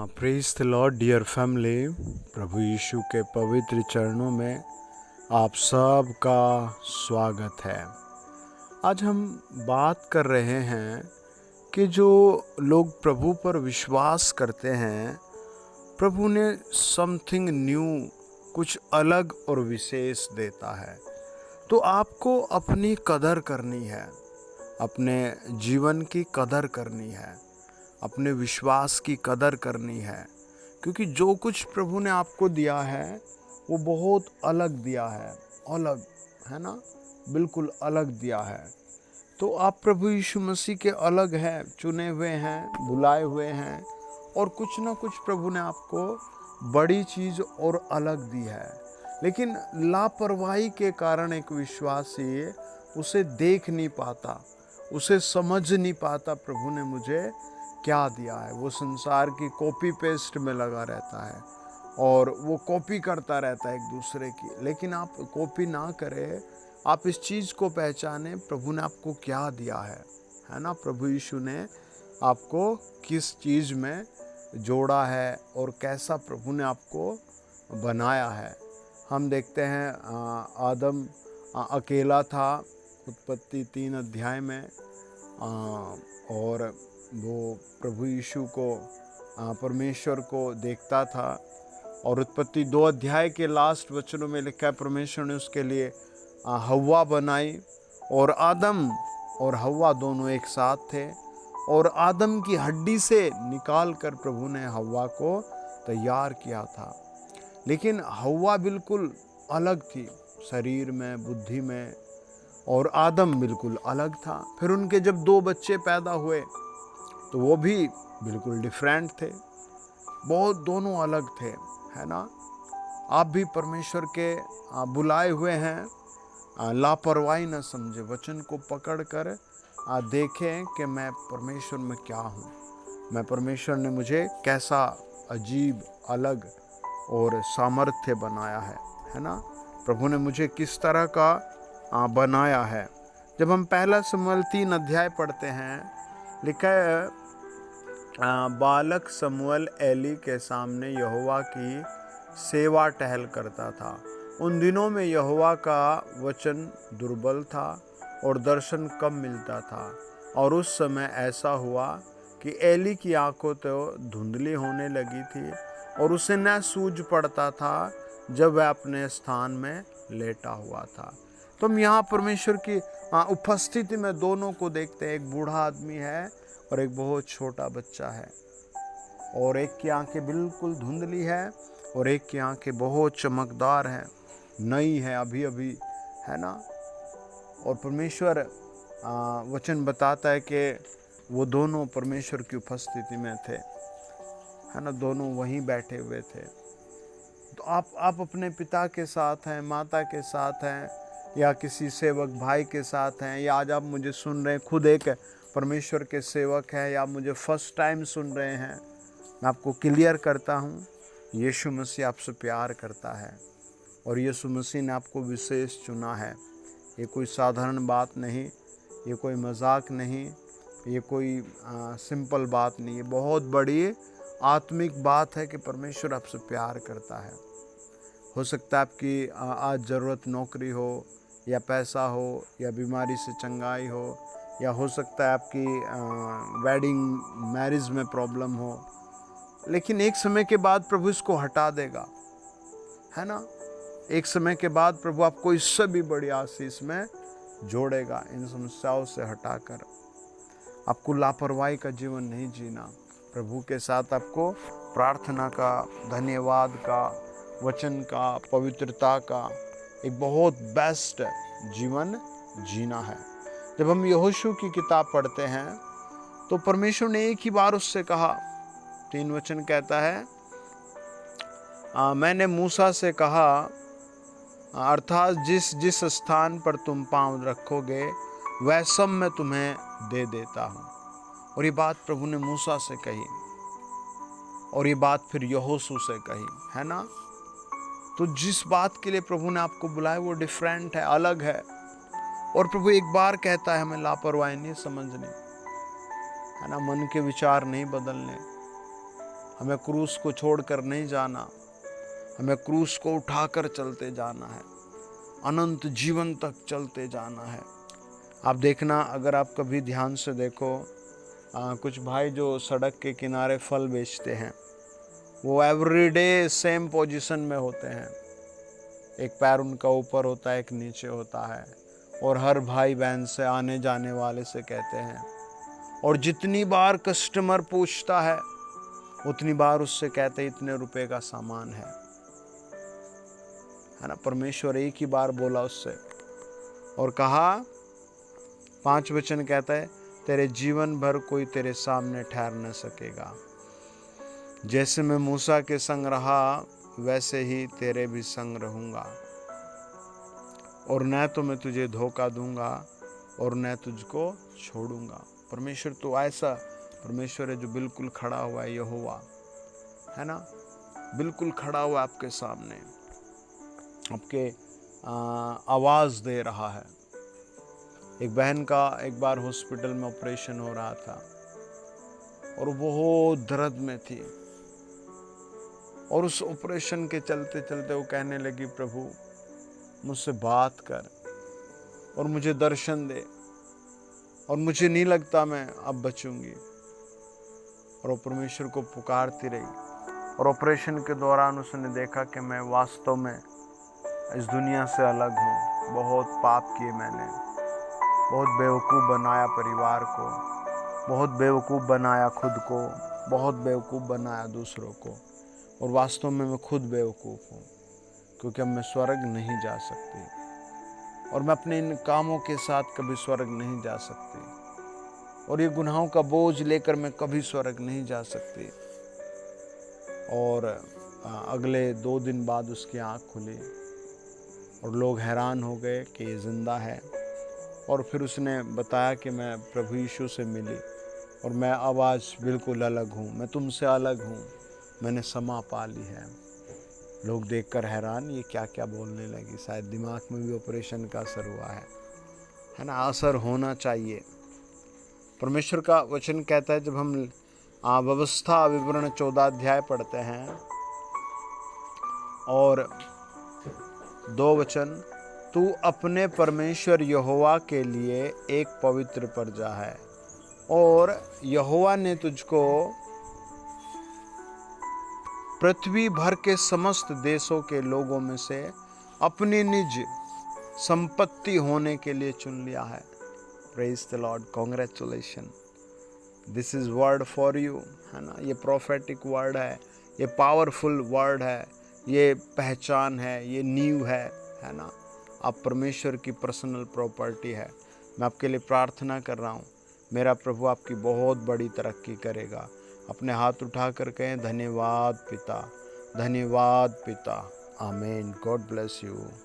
Praise the lord dear family. प्रभु यीशु के पवित्र चरणों में आप सब का स्वागत है। आज हम बात कर रहे हैं कि जो लोग प्रभु पर विश्वास करते हैं, प्रभु ने समथिंग न्यू, कुछ अलग और विशेष देता है। तो आपको अपनी कदर करनी है, अपने जीवन की कदर करनी है, अपने विश्वास की कदर करनी है, क्योंकि जो कुछ प्रभु ने आपको दिया है वो बहुत अलग दिया है। अलग है ना, बिल्कुल अलग दिया है। तो आप प्रभु यीशु मसीह के अलग हैं, चुने हुए हैं, बुलाए हुए हैं, और कुछ ना कुछ प्रभु ने आपको बड़ी चीज़ और अलग दी है। लेकिन लापरवाही के कारण एक विश्वासी उसे देख नहीं पाता, उसे समझ नहीं पाता प्रभु ने मुझे क्या दिया है। वो संसार की कॉपी पेस्ट में लगा रहता है और वो कॉपी करता रहता है एक दूसरे की। लेकिन आप कॉपी ना करें, आप इस चीज़ को पहचाने प्रभु ने आपको क्या दिया है ना। प्रभु यीशु ने आपको किस चीज़ में जोड़ा है और कैसा प्रभु ने आपको बनाया है। हम देखते हैं आदम अकेला था उत्पत्ति 3 अध्याय में, और वो प्रभु यीशु को, परमेश्वर को देखता था। और उत्पत्ति 2 अध्याय के लास्ट वचनों में लिखा है, परमेश्वर ने उसके लिए हव्वा बनाई, और आदम और हव्वा दोनों एक साथ थे, और आदम की हड्डी से निकाल कर प्रभु ने हव्वा को तैयार किया था। लेकिन हव्वा बिल्कुल अलग थी, शरीर में, बुद्धि में, और आदम बिल्कुल अलग था। फिर उनके जब 2 बच्चे पैदा हुए तो वो भी बिल्कुल डिफरेंट थे, बहुत दोनों अलग थे, है ना। आप भी परमेश्वर के बुलाए हुए हैं, लापरवाही न समझे, वचन को पकड़ कर देखें कि मैं परमेश्वर में क्या हूँ, मैं परमेश्वर ने मुझे कैसा अजीब, अलग और सामर्थ्य बनाया है ना। प्रभु ने मुझे किस तरह का बनाया है। जब हम पहला शमूएल 3 अध्याय पढ़ते हैं, लिखा है, बालक शमूएल एली के सामने यहोवा की सेवा टहल करता था। उन दिनों में यहोवा का वचन दुर्बल था और दर्शन कम मिलता था। और उस समय ऐसा हुआ कि एली की आंखों तो धुंधली होने लगी थी और उसे न सूझ पड़ता था जब वह अपने स्थान में लेटा हुआ था। तो हम यहाँ परमेश्वर की उपस्थिति में दोनों को देखते हैं। एक बूढ़ा आदमी है और एक बहुत छोटा बच्चा है, और एक की आंखें बिल्कुल धुंधली है और एक की आंखें बहुत चमकदार हैं, नई है, अभी अभी, है ना। और परमेश्वर वचन बताता है कि वो दोनों परमेश्वर की उपस्थिति में थे, है ना, दोनों वहीं बैठे हुए थे। तो आप अपने पिता के साथ हैं, माता के साथ हैं, या किसी सेवक भाई के साथ हैं, या आज आप मुझे सुन रहे हैं, खुद एक परमेश्वर के सेवक है, या मुझे फर्स्ट टाइम सुन रहे हैं, मैं आपको क्लियर करता हूँ, यीशु मसीह आपसे प्यार करता है और यीशु मसीह ने आपको विशेष चुना है। ये कोई साधारण बात नहीं, ये कोई मजाक नहीं, ये कोई सिंपल बात नहीं, ये बहुत बड़ी आत्मिक बात है कि परमेश्वर आपसे प्यार करता है। हो सकता है आपकी आज ज़रूरत नौकरी हो, या पैसा हो, या बीमारी से चंगाई हो, या हो सकता है आपकी मैरिज में प्रॉब्लम हो। लेकिन एक समय के बाद प्रभु इसको हटा देगा, है ना। एक समय के बाद प्रभु आपको इससे भी बड़ी आशीष में जोड़ेगा। इन समस्याओं से हटाकर आपको लापरवाही का जीवन नहीं जीना, प्रभु के साथ आपको प्रार्थना का, धन्यवाद का, वचन का, पवित्रता का एक बहुत बेस्ट जीवन जीना है। जब हम यहोशू की किताब पढ़ते हैं तो परमेश्वर ने एक ही बार उससे कहा, 3 वचन कहता है, मैंने मूसा से कहा, अर्थात जिस जिस स्थान पर तुम पांव रखोगे वह सब मैं तुम्हें दे देता हूँ। और ये बात प्रभु ने मूसा से कही, और ये बात फिर यहोशू से कही, है ना। तो जिस बात के लिए प्रभु ने आपको बुलाया वो डिफरेंट है, अलग है। और प्रभु एक बार कहता है, हमें लापरवाही नहीं समझनी, है ना, मन के विचार नहीं बदलने, हमें क्रूस को छोड़कर नहीं जाना, हमें क्रूस को उठाकर चलते जाना है, अनंत जीवन तक चलते जाना है। आप देखना, अगर आप कभी ध्यान से देखो, कुछ भाई जो सड़क के किनारे फल बेचते हैं, वो एवरीडे सेम पोजीशन में होते हैं। एक पैर उनका ऊपर होता है, एक नीचे होता है, और हर भाई बहन से, आने जाने वाले से कहते हैं, और जितनी बार कस्टमर पूछता है उतनी बार उससे कहते इतने रुपए का सामान है ना। परमेश्वर एक ही बार बोला उससे और कहा, 5 वचन कहता है, तेरे जीवन भर कोई तेरे सामने ठहर न सकेगा। जैसे मैं मूसा के संग रहा वैसे ही तेरे भी संग रहूंगा, और न तो मैं तुझे धोखा दूंगा और न तुझको छोड़ूंगा। परमेश्वर तो ऐसा परमेश्वर है जो बिल्कुल खड़ा हुआ है, यहोवा है ना, बिल्कुल खड़ा हुआ आपके सामने, आपके आवाज दे रहा है। एक बहन का एक बार हॉस्पिटल में ऑपरेशन हो रहा था और बहुत दर्द में थी, और उस ऑपरेशन के चलते चलते वो कहने लगी, प्रभु मुझसे बात कर और मुझे दर्शन दे, और मुझे नहीं लगता मैं अब बचूंगी। और वो परमेश्वर को पुकारती रही, और ऑपरेशन के दौरान उसने देखा कि मैं वास्तव में इस दुनिया से अलग हूँ। बहुत पाप किए मैंने, बहुत बेवकूफ़ बनाया परिवार को, बहुत बेवकूफ़ बनाया खुद को, बहुत बेवकूफ़ बनाया दूसरों को, और वास्तव में मैं खुद बेवकूफ़ हूँ, क्योंकि अब मैं स्वर्ग नहीं जा सकती, और मैं अपने इन कामों के साथ कभी स्वर्ग नहीं जा सकती, और ये गुनाहों का बोझ लेकर मैं कभी स्वर्ग नहीं जा सकती। और अगले 2 दिन बाद उसकी आँख खुली और लोग हैरान हो गए कि ये ज़िंदा है। और फिर उसने बताया कि मैं प्रभु यीशु से मिली और मैं अब आज बिल्कुल अलग हूँ, मैं तुमसे अलग हूँ, मैंने क्षमा पा ली है। लोग देखकर हैरान, ये क्या क्या बोलने लगी, शायद दिमाग में भी ऑपरेशन का असर हुआ है ना। असर होना चाहिए। परमेश्वर का वचन कहता है, जब हम व्यवस्था विवरण 14 अध्याय पढ़ते हैं और 2 वचन, तू अपने परमेश्वर यहोवा के लिए एक पवित्र प्रजा है, और यहोवा ने तुझको पृथ्वी भर के समस्त देशों के लोगों में से अपनी निज संपत्ति होने के लिए चुन लिया है। Praise the Lord, congratulation, this is word for you, है ना। ये प्रोफेटिक वर्ड है, ये पावरफुल वर्ड है, ये पहचान है, ये नींव है ना। आप परमेश्वर की पर्सनल प्रॉपर्टी है। मैं आपके लिए प्रार्थना कर रहा हूँ, मेरा प्रभु आपकी बहुत बड़ी तरक्की करेगा। अपने हाथ उठाकर कहें, धन्यवाद पिता, धन्यवाद पिता। आमीन। God bless you.